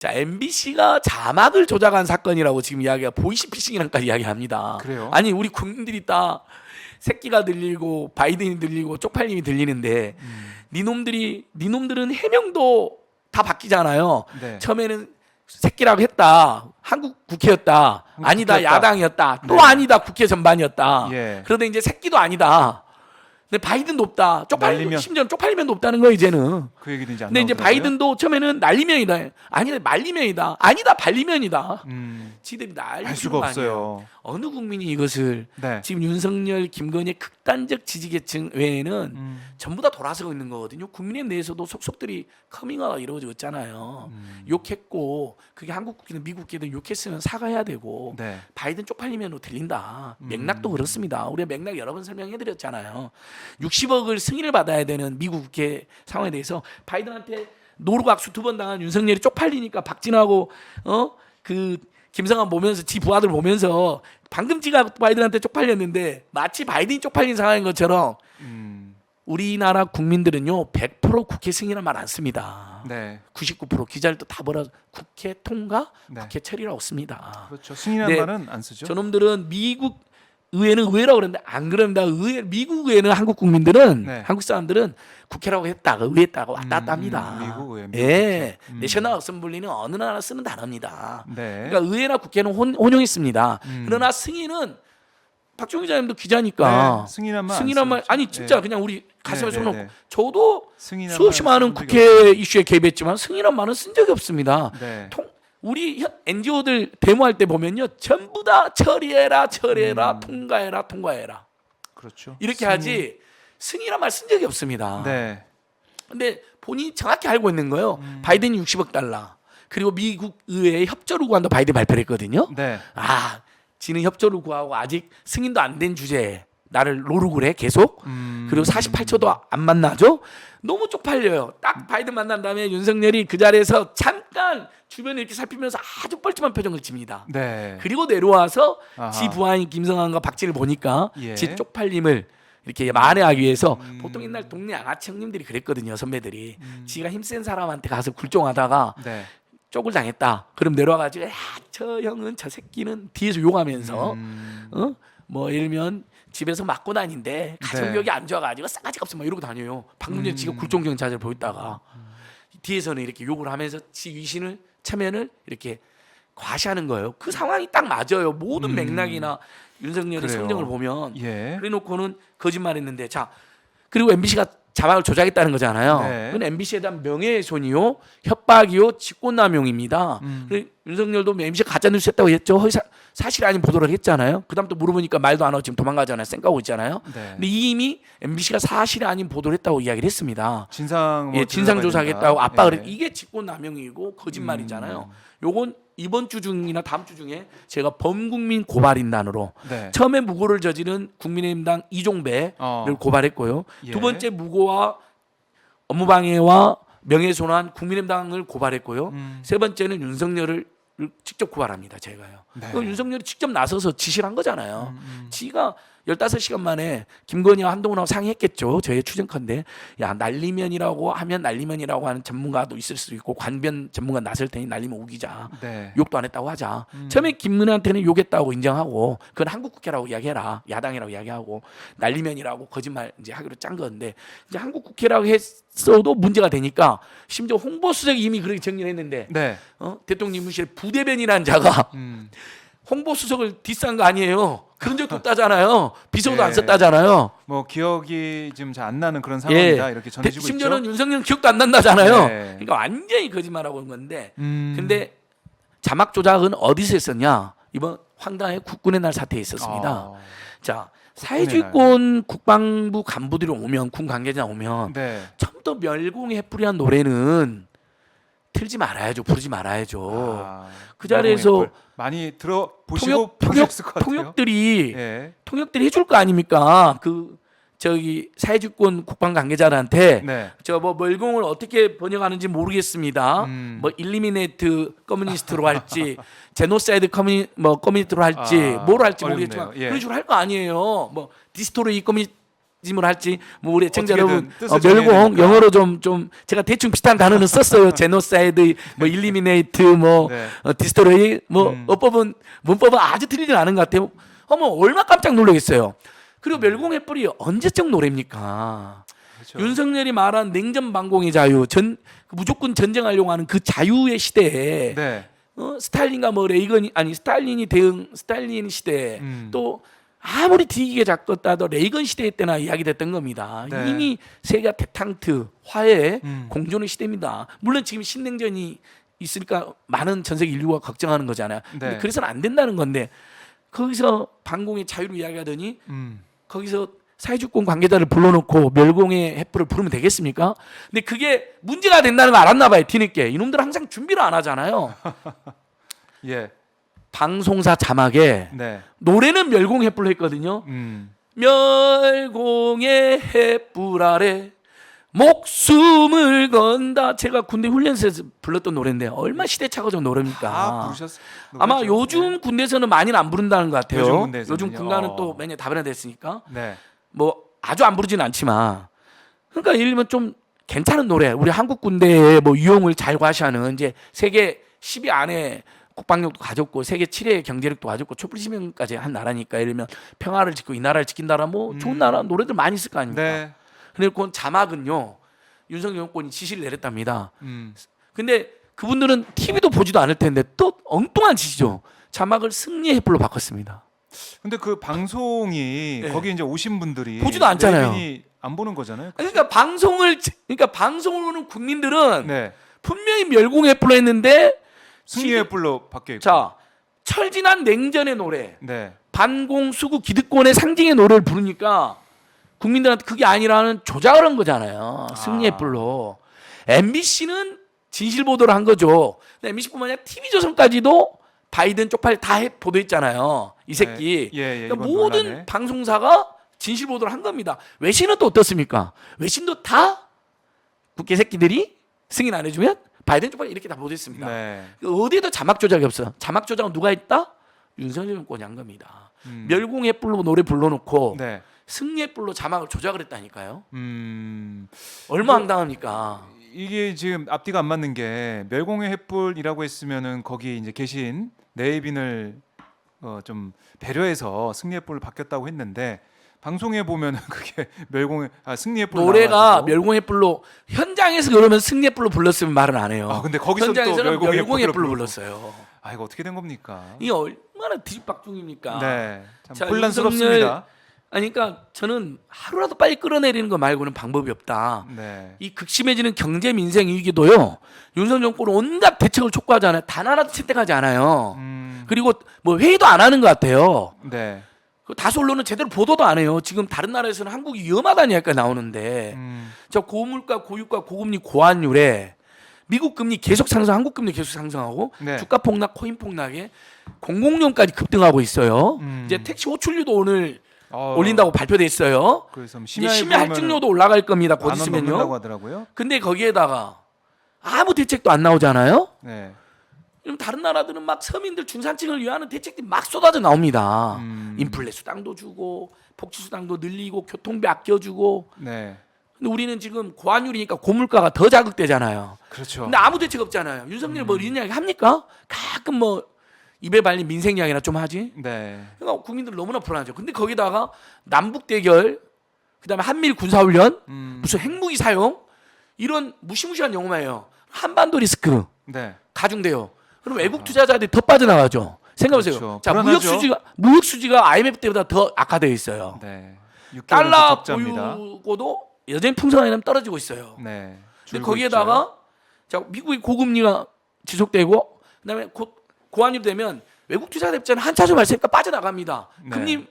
자, MBC가 자막을 조작한 사건이라고 지금 이야기가 보이시피싱이랑까지 이야기합니다. 그래요? 아니 우리 국민들이 다 새끼가 들리고 바이든이 들리고 쪽팔림이 들리는데 니놈들은 해명도 다 바뀌잖아요. 네. 처음에는 새끼라고 했다. 한국 국회였다. 아니다. 국회였다. 야당이었다. 또 네. 아니다. 국회 전반이었다. 예. 그런데 이제 새끼도 아니다. 근데 바이든도 없다. 날리면. 심지어 쪽팔리면도 없다는 거예요 이제는. 그 얘기는 이제 안 근데 이제 나오더라고요. 바이든도 처음에는 날리면이다. 아니다. 말리면이다. 아니다. 발리면이다. 지들이 난리 알 치는 수가 거 아니에요. 없어요. 어느 국민이 이것을 네. 지금 윤석열, 김건희의 극단적 지지계층 외에는 전부 다 돌아서고 있는 거거든요. 국민의힘 내에서도 속속들이 커밍아웃 이루어지고 있잖아요. 욕했고 그게 한국 국회든 미국 국회든 욕했으면 사과해야 되고 네. 바이든 쪽팔리면 들린다. 맥락도 그렇습니다. 우리가 맥락 여러 번 설명해드렸잖아요. 60억을 승인을 받아야 되는 미국 국회 상황에 대해서 바이든한테 노루각수 2번 당한 윤석열이 쪽팔리니까 박진하고 그 김성한 보면서 지 부하들 보면서 방금 지가 바이든한테 쪽팔렸는데 마치 바이든이 쪽팔린 상황인 것처럼 우리나라 국민들은요 100% 국회 승인이란 말 안 씁니다. 네. 99% 기자들도 다 벌어 국회 통과, 네. 국회 처리라고 씁니다. 그렇죠. 승인한 네. 말은 안 쓰죠. 저놈들은 미국 의회는 의회라고 그러는데 안 그럽니다. 미국 의회는 한국 국민들은 네. 한국 사람들은 국회라고 했다가 의회했다가 왔다 갔다 합니다. 미국 의회, 미국 예, 국회. 내셔널 어셈블리는 어느 나라 쓰는 단어입니다. 네. 그러니까 의회나 국회는 혼용했습니다. 그러나 승인은 박종희 기자님도 기자니까 네, 승인한 말 승인한 말 아니 진짜 네. 그냥 우리 가슴에 네, 손 네, 얹고 네. 저도 승인한 수없이 말 많은 쓴 적이 국회 없어요. 이슈에 개입했지만 승인한 말은 쓴 적이 없습니다. 네. 우리 NGO들 데모할 때 보면요 전부 다 처리해라 통과해라 그렇죠. 이렇게 하지 승인한 말 쓴 적이 없습니다. 네. 근데 본인이 정확히 알고 있는 거예요. 바이든이 60억 달러 그리고 미국 의회에 협조를 구한다 바이든 발표를 했거든요. 네. 아 지는 협조를 구하고 아직 승인도 안 된 주제에 나를 노르고 해 계속. 그리고 48초도 안 만나죠. 너무 쪽팔려요. 딱 바이든 만난 다음에 윤석열이 그 자리에서 잠깐 주변을 이렇게 살피면서 아주 뻘쭘한 표정을 칩니다. 네. 그리고 내려와서 아하. 지 부하인 김성환과 박지를 보니까 예. 지 쪽팔림을 이렇게 만회하기 위해서 보통 옛날 동네 양아치 형님들이 그랬거든요. 선배들이 지가 힘센 사람한테 가서 굴종하다가 네. 쪽을 당했다. 그럼 내려와가지고 저 형은 저 새끼는 뒤에서 욕하면서 뭐 예를 들면 집에서 맞고 다닌데 가정교육이 안 좋아가지고 싸가지가 없어 막 이러고 다녀요. 방금 전에 지가 굴종 경찰을 보였다가 뒤에서는 이렇게 욕을 하면서 지 위신을 체면을 이렇게 과시하는 거예요. 그 상황이 딱 맞아요. 모든 맥락이나 윤석열의 그래요. 성정을 보면 예. 그래놓고는 거짓말했는데 자 그리고 MBC가 자막을 조작했다는 거잖아요. 네. 그건 MBC에 대한 명예훼손이요, 협박이요, 직권남용입니다. 윤석열도 MBC 가짜 뉴스 했다고 했죠. 사실 아닌 보도를 했잖아요. 그다음 또 물어보니까 말도 안 하고 지금 도망가잖아요. 쌩까고 있잖아요. 네. 근데 이미 MBC가 사실 아닌 보도를 했다고 이야기를 했습니다. 진상 예, 진상 조사하겠다고 압박을 예. 이게 직권남용이고 거짓말이잖아요. 요건 이번 주 중이나 다음 주 중에 제가 범국민 고발인단으로 네. 처음에 무고를 저지른 국민의힘당 이종배를 고발했고요. 예. 두 번째 무고와 업무방해와 명예훼손한 국민의힘당을 고발했고요. 세 번째는 윤석열을 직접 고발합니다. 제가요. 네. 그 윤석열이 직접 나서서 지시를 한 거잖아요. 지가 15시간 만에 김건희와 한동훈하고 상의했겠죠. 저의 추정컨대 야 날리면이라고 하면 날리면이라고 하는 전문가도 있을 수 있고 관변 전문가 나설 테니 날리면 우기자. 네. 욕도 안 했다고 하자. 처음에 김문혜한테는 욕했다고 인정하고 그건 한국 국회라고 이야기해라. 야당이라고 이야기하고 날리면이라고 거짓말 이제 하기로 짠 건데 이제 한국 국회라고 했어도 문제가 되니까 심지어 홍보수석이 이미 그렇게 정리를 했는데 네. 대통령실에 부대변이라는 자가 홍보수석을 디스한 거 아니에요. 그런 적도 없다잖아요. 비서도 예. 안 썼다잖아요. 뭐 기억이 지금 잘 안 나는 그런 상황이다 이렇게 전해지고 심지어는 있죠. 윤석열 기억도 안 난다잖아요. 네. 그러니까 완전히 거짓말하고 있는 건데 근데 자막 조작은 어디서 했었냐? 이번 황당의 국군의 날 사태에 있었습니다. 자 사회주의권 국방부 간부들이 오면 군 관계자 오면 네. 처음부터 멸공의 해프리한 노래는 틀지 말아야죠. 부르지 말아야죠. 그 자리에서 많이 들어 보시고 보셨을 것 같아요. 통역들이 예. 해줄 거 아닙니까? 그 저기 사회주권 국방 관계자들한테 네. 저 뭐 멸공을 어떻게 번역하는지 모르겠습니다. 뭐 일리미네이트 커뮤니스트로 할지 제노사이드 커뮤니티로 할지 뭘 할지 어렵네요. 모르겠지만 예. 그런 식으로 할 거 아니에요. 뭐 디스토리 커뮤니티 짐을 할지 뭐 우리 애청자 어떻게든 여러분 뜻을 정해야 멸공 되니까. 영어로 좀 제가 대충 비슷한 단어는 썼어요. 제노사이드 뭐 일리미네이트 뭐 네. 디스트로이 뭐 어법은 문법은 아주 틀리진 않은 것 같아요. 어머 얼마 깜짝 놀라겠어요. 그리고 멸공의 뿔이 언제적 노래입니까? 그렇죠. 윤석열이 말한 냉전 반공의 자유, 무조건 전쟁하려고 하는 그 자유의 시대에 네. 스탈린과 뭐 레이건이 아니 스탈린이 대응 스탈린 시대 또 아무리 뒤기게 잡았다도 레이건 시대 때나 이야기됐던 겁니다. 네. 이미 세계가 대탕트 화해 음. 공존의 시대입니다. 물론 지금 신냉전이 있으니까 많은 전 세계 인류가 걱정하는 거잖아요. 근데 네. 그래서는 안 된다는 건데 거기서 반공의 자유를 이야기하더니 거기서 사회주권 관계자를 불러놓고 멸공의 횃불을 부르면 되겠습니까? 근데 그게 문제가 된다는 거 알았나 봐요. 뒤늦게. 이놈들은 항상 준비를 안 하잖아요. 예. 방송사 자막에 네. 노래는 멸공의 횃불로 했거든요. 멸공의 횃불 아래 목숨을 건다. 제가 군대 훈련소에서 불렀던 노래인데 얼마 시대착오적 노래입니까? 다 부르셨어요. 아마 요즘 군대에서는 많이는 안 부른다는 것 같아요. 요즘 군대에서는요? 요즘 군가는 또 매년 다변화됐으니까 네. 뭐 아주 안 부르지는 않지만 그러니까 예를 들면 좀 괜찮은 노래 우리 한국 군대의 뭐 유용을 잘 과시하는 이제 세계 10위 안에 국방력도 가졌고 세계 7위의 경제력도 가졌고 촛불시민까지 한 나라니까 예를 들면 평화를 짓고 이 나라를 지킨다라 뭐 좋은 나라 노래들 많이 있을 거 아닙니까? 네. 근데 그 자막은요 윤석열 정권이 지시를 내렸답니다. 음. 근데 그분들은 TV도 보지도 않을 텐데 또 엉뚱한 지시죠. 자막을 승리의 횃불로 바꿨습니다. 근데 그 방송이 네. 거기 이제 오신 분들이 보지도 않잖아요. 내빈이 안 보는 거잖아요. 그러니까 방송을 보는 국민들은 네. 분명히 멸공의 횃불로 했는데 승리의 뿔로 바뀌어 있고. 자 철진한 냉전의 노래 네. 반공 수구 기득권의 상징의 노래를 부르니까 국민들한테 그게 아니라는 조작을 한 거잖아요. 승리의 뿔로. MBC는 진실 보도를 한 거죠. 근데 MBC뿐만 아니라 TV조선까지도 바이든 쪽팔 다 보도했잖아요. 이 새끼. 네. 예, 예, 그러니까 이번 모든 논란에. 방송사가 진실 보도를 한 겁니다. 외신은 또 어떻습니까? 외신도 다 국회 새끼들이 승인 안 해주면 바이든 쪽팔 이렇게 다 보도했습니다. 네. 어디에도 자막 조작이 없어. 자막 조작은 누가 했다? 윤석열 정권이 한 겁니다. 멸공의 뿔로 노래 불러놓고 네. 승리의 뿔로 자막을 조작을 했다니까요. 뭐 얼마 황당합니까? 이게 지금 앞뒤가 안 맞는 게 멸공의 횃불이라고 했으면은 거기 이제 계신 내빈을 좀 배려해서 승리의 뿔을 바뀌었다고 했는데 방송에 보면은 그게 승리의 뿔 노래가 나와가지고. 멸공의 뿔로 현장에서 그러면 승리의 뿔로 불렀으면 말은 안 해요. 아 근데 거기서 또 현장에서는 멸공의 멸공의 뿔로 뿔로 부르고. 불렀어요. 아 이거 어떻게 된 겁니까? 이게 얼마나 뒤집박중입니까? 네. 참 자, 혼란스럽습니다. 아니 그러니까 저는 하루라도 빨리 끌어내리는 거 말고는 방법이 없다. 네. 이 극심해지는 경제 민생 위기도요. 윤석열 정권은 온갖 대책을 촉구하잖아요. 단 하나도 채택하지 않아요. 그리고 뭐 회의도 안 하는 것 같아요. 네. 그 다수 언론은 제대로 보도도 안 해요. 지금 다른 나라에서는 한국이 위험하다는 이야기가 나오는데 저 고물가, 고유가, 고금리, 고환율에 미국 금리 계속 상승, 한국 금리 계속 상승하고 네. 주가 폭락, 코인 폭락에 공공요금까지 급등하고 있어요. 이제 택시 호출료도 오늘 올린다고 발표돼 있어요. 그래서 이제 심야 할증료도 올라갈 겁니다. 곧 넘는다고 있으면요. 하더라고요. 근데 거기에다가 아무 대책도 안 나오잖아요. 네. 그럼 다른 나라들은 막 서민들 중산층을 위한 대책들이 막 쏟아져 나옵니다. 인플레 수당도 주고 복지 수당도 늘리고 교통비 아껴주고. 네. 근데 우리는 지금 고환율이니까 고물가가 더 자극되잖아요. 그렇죠. 근데 아무 대책 없잖아요. 윤석열 뭐 이런 이야기 합니까? 가끔 뭐 입에 발린 민생 이야기나 좀 하지. 네. 그러니까 국민들 너무나 불안하죠. 근데 거기다가 남북 대결, 그다음에 한미일 군사훈련, 무슨 핵무기 사용 이런 무시무시한 영화예요. 한반도 리스크 네. 가중돼요. 그럼 외국 투자자들이 더 빠져나가죠. 생각해보세요. 그렇죠. 자, 불안하죠. 무역 수지가 IMF 때보다 더 악화되어 있어요. 네. 6개월 달러 적자입니다. 보유고도 여전히 풍성하게 떨어지고 있어요. 네. 근데 줄고 거기에다가 자, 미국의 고금리가 지속되고 그다음에 곧 고환율 되면 외국 투자자 입장은 한차적 발생니까 빠져나갑니다. 네. 금리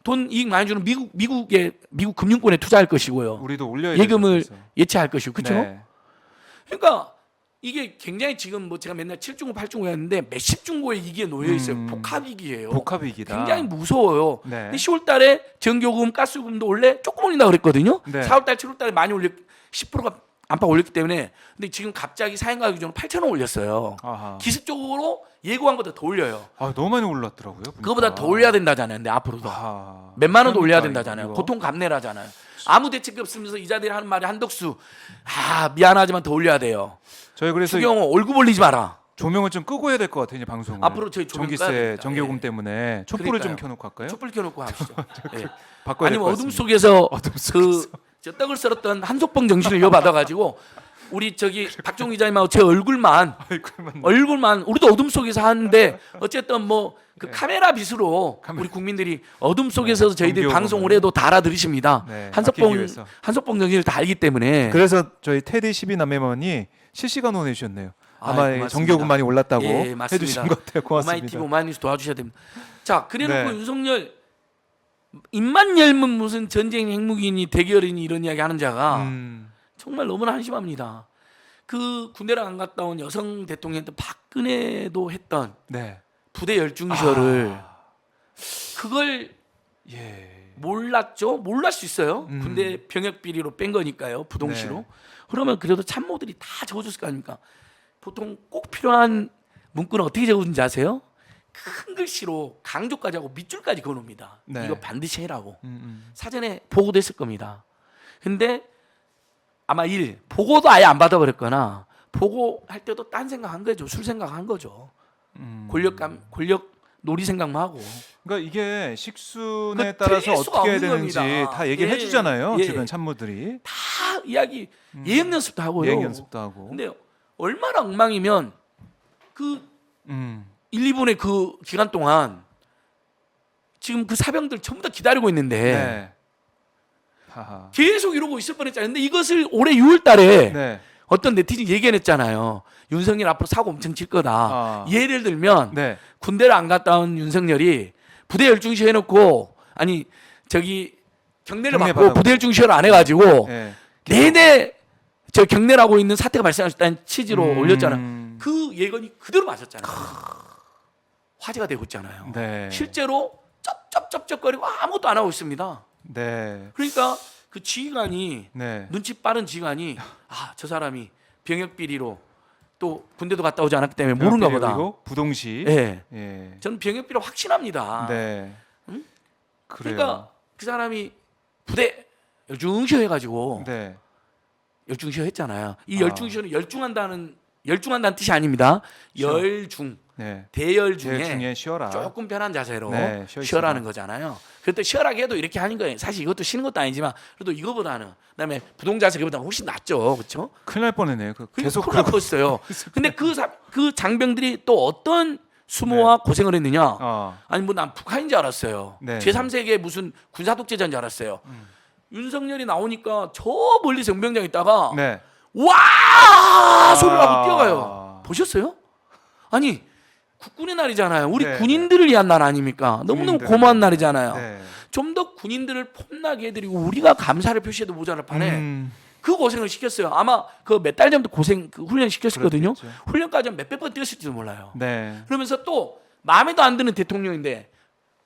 돈 이익 많이 주는 미국 금융권에 투자할 것이고요. 우리도 올려야 예금을 되죠, 그래서. 예치할 것이고 그렇죠? 네. 그러니까 이게 굉장히 지금 뭐 제가 맨날 7중고 8중고 했는데 몇십 중고의 위기에 놓여 있어요. 복합 위기예요. 복합 위기다. 굉장히 무서워요. 네. 근데 10월 달에 전기요금, 가스요금도 원래 조금 올린다 그랬거든요. 네. 4월 달, 7월 달에 많이 올려 10%가 안팎 올렸기 때문에 근데 지금 갑자기 사행가 기준으로 8,000원 올렸어요. 아하. 기습적으로 예고한 것보다 더 올려요. 아, 너무 많이 올랐더라고요. 보니까. 그거보다 더 올려야 된다잖아요. 근데 앞으로도 아, 몇만 원도 올려야 그러니까 된다잖아요. 이거. 고통 감내라잖아요. 아무 대책이 없으면서 이자들이 하는 말이 한덕수. 미안하지만 더 올려야 돼요. 저희 그래서 추경호 얼굴 벌리지 마라. 조명을 좀 끄고 해야 될 것 같아요. 이제 방송을. 앞으로 저희 조명 꺼야 전기세, 됩니다. 전기요금 예. 때문에 촛불을 그러니까요. 좀 켜놓고 할까요? 촛불 켜놓고 하시죠. 예. 바꿔야 될 아니면 것 어둠 같습니다. 속에서 어둠 속에서. 저 떡을 썰었던 한석봉 정신을 이어받아가지고 우리 저기 박종 기자님하고 제 얼굴만 우리도 어둠 속에서 하는데 어쨌든 뭐 그 카메라 빛으로 우리 국민들이 어둠 속에서 저희들이 정기요금을. 방송을 해도 다 알아들으십니다. 네, 아끼기 위해서. 한석봉 정신을 다 알기 때문에. 그래서 저희 테디 12남매만이 실시간 후원해 주셨네요. 아마 고맙습니다. 전기요금 많이 올랐다고 예, 맞습니다. 해주신 것 같아요. 고맙습니다. 오마이TV 오마이뉴스 도와주셔야 됩니다. 자, 그래놓고 네. 윤석열 입만 열면 무슨 전쟁 핵무기니 대결이니 이런 이야기 하는 자가 정말 너무나 한심합니다. 그 군대를 안 갔다 온 여성 대통령도 박근혜도 했던 네. 부대 열중시설을 아. 그걸 예. 몰랐죠? 몰랄 수 있어요. 군대 병역 비리로 뺀 거니까요. 부동시로. 네. 그러면 그래도 참모들이 다 적어줬을 거 아닙니까? 보통 꼭 필요한 문구는 어떻게 적어준지 아세요? 큰 글씨로 강조까지 하고 밑줄까지 그어놓습니다. 네. 이거 반드시 해라고. 사전에 보고도 했을 겁니다. 근데 아마 보고도 아예 안 받아버렸거나 보고할 때도 딴 생각한 거죠. 술 생각한 거죠. 권력 놀이 생각만 하고. 그러니까 이게 식순에 그러니까 따라서 틀릴 수가 어떻게 해야 없는 되는지 겁니다. 다 얘기를 예, 해주잖아요. 예. 주변 참모들이 다 이야기 예행 연습도 하고요. 예행 연습도 하고. 근데 얼마나 엉망이면 그 음. 1, 2분의 그 기간 동안 지금 그 사병들 전부 다 기다리고 있는데 네. 하하. 계속 이러고 있을 뻔했잖아요. 근데 이것을 올해 6월 달에 네. 어떤 네티즌 얘기해냈잖아요. 윤석열 앞으로 사고 엄청 칠 거다. 아. 예를 들면 네. 군대를 안 갔다 온 윤석열이 부대 열중시 해놓고 아니 저기 경례를 경례 받고 받아고. 부대 열중시를 안 해가지고 네. 내내 저 경례를 하고 있는 사태가 발생했다는 취지로 올렸잖아요. 그 예건이 그대로 맞았잖아요. 화제가 되고 있잖아요. 네. 실제로 쩝쩝쩝쩝거리고 아무것도 안 하고 있습니다. 네. 그러니까 그 지휘관이 네. 눈치 빠른 지휘관이 저 사람이 병역 비리로 또 군대도 갔다 오지 않았기 때문에 모른가 보다. 그리고 부동시. 예. 예. 저는 병역 비리 확신합니다. 네. 응? 그래요. 그러니까 그 사람이 부대 열중시어 해가지고 네. 열중시어 했잖아요. 이 열중시어는 열중한다는 뜻이 아닙니다. 열중 네. 대열 제일 중에 중에 쉬어라. 조금 편한 자세로 네, 쉬어 쉬어라는 거잖아요. 그때 쉬어라게 해도 이렇게 하는 거예요. 사실 이것도 쉬는 것도 아니지만 그래도 이거보다는 그다음에 부동 자세보다는 훨씬 낫죠, 그렇죠? 큰일 날 뻔했네요. 계속 계속 그랬어요. 근데 그 장병들이 또 어떤 수모와 고생을 했느냐? 아니 뭐 난 북한인 줄 알았어요. 네. 제3세계 무슨 군사 독재자인 줄 알았어요. 윤석열이 나오니까 저 멀리 정병장 있다가 네. 와 소리를 하고 뛰어가요. 보셨어요? 아니 국군의 날이잖아요. 우리 네, 군인들을 위한 날 아닙니까? 너무너무 군인들. 고마운 날이잖아요. 네. 좀 더 군인들을 폼나게 해드리고 우리가 감사를 표시해도 모자랄 판에 그 고생을 시켰어요. 아마 그 몇 달 전부터 그 훈련 시켰거든요. 그렇겠죠. 훈련까지 한 몇백 번 뛰었을지도 몰라요. 네. 그러면서 또 마음에도 안 드는 대통령인데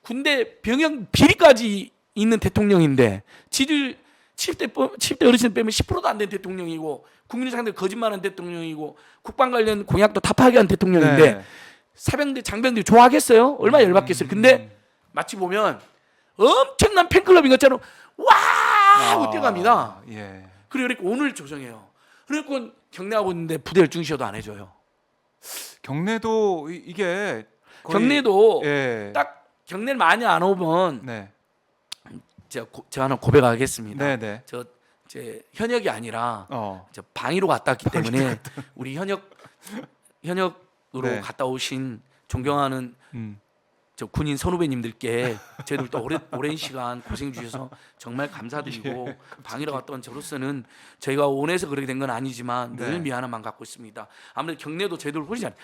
군대 병역 비리까지 있는 대통령인데 지들 70대 어르신 빼면 10%도 안 된 대통령이고 국민 상대 거짓말한 대통령이고 국방 관련 공약도 다 파기한 대통령인데 네. 사병들 장병들이 좋아하겠어요? 얼마나 열받겠어요. 근데 마치 보면 엄청난 팬클럽인 것처럼 와 하고 뛰어갑니다. 예. 그리고 오늘 조정해요. 그리고 경례하고 있는데 부대 열중시어도 안 해줘요. 경례도 이게 거의- 경례도 예. 딱 경례를 많이 안 오면 네. 제가 하나 고백하겠습니다. 네, 네. 제 현역이 아니라 어. 저 방위로 갔다 왔기 때문에 우리 현역으로 네. 갔다 오신 존경하는 저 군인 선후배님들께 저희들 또 오랜 시간 고생 주셔서 정말 감사드리고 예, 방위로 갔다 온 저로서는 저희가 원해서 그렇게 된 건 아니지만 늘 네. 미안한 마음 갖고 있습니다. 아무래도 경례도 저희들 훨씬 잘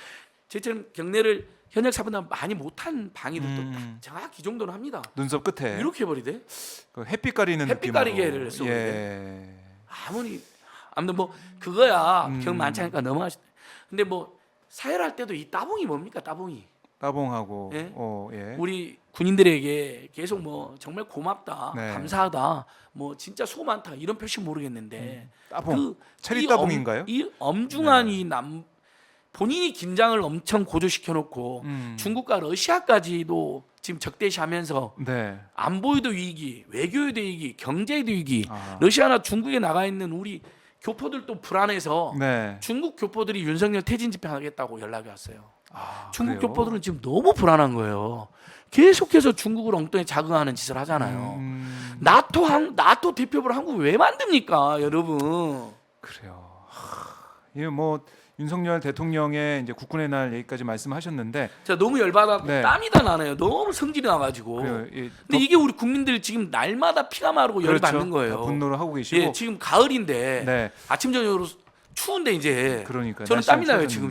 저처럼 경례를 현역 사분보다 많이 못한 방위들도 정확히 이 정도는 합니다. 눈썹 끝에 이렇게 해버리대. 그 햇빛 가리는 햇빛 느낌으로. 가리개를 쏘고 예. 아무튼 뭐 그거야 경 음. 많지 않으니까 넘어가시. 근데 뭐 사회할 때도 이 따봉이 뭡니까 따봉이 따봉하고 예? 예. 우리 군인들에게 계속 뭐 정말 고맙다, 네. 감사하다, 뭐 진짜 수고 많다 이런 표시 모르겠는데 따봉. 그 체리 이 따봉인가요? 이 엄중한 네. 이 본인이 긴장을 엄청 고조시켜 놓고 중국과 러시아까지도 지금 적대시하면서 네. 안보에도 위기, 외교에도 위기, 경제에도 위기. 아. 러시아나 중국에 나가 있는 우리 교포들도 불안해서 네. 중국 교포들이 윤석열 퇴진 집행하겠다고 연락이 왔어요. 아, 중국 그래요? 교포들은 지금 너무 불안한 거예요. 계속해서 중국을 엉뚱히 자극하는 짓을 하잖아요. 나토 대표부를 한국 왜 만듭니까, 여러분? 그래요. 이게 뭐 윤석열 대통령의 이제 국군의 날 얘기까지 말씀하셨는데 제가 너무 열받아서 네. 땀이 다 나네요. 너무 성질이 나가지고. 그래요. 근데 이게 우리 국민들 지금 날마다 피가 마르고 열이 받는 거예요. 다 분노를 하고 계시고. 예, 지금 가을인데 네. 아침 저녁으로 추운데 이제 그러니까 저는 날씨는 땀이 나요 지금. 추워졌는데.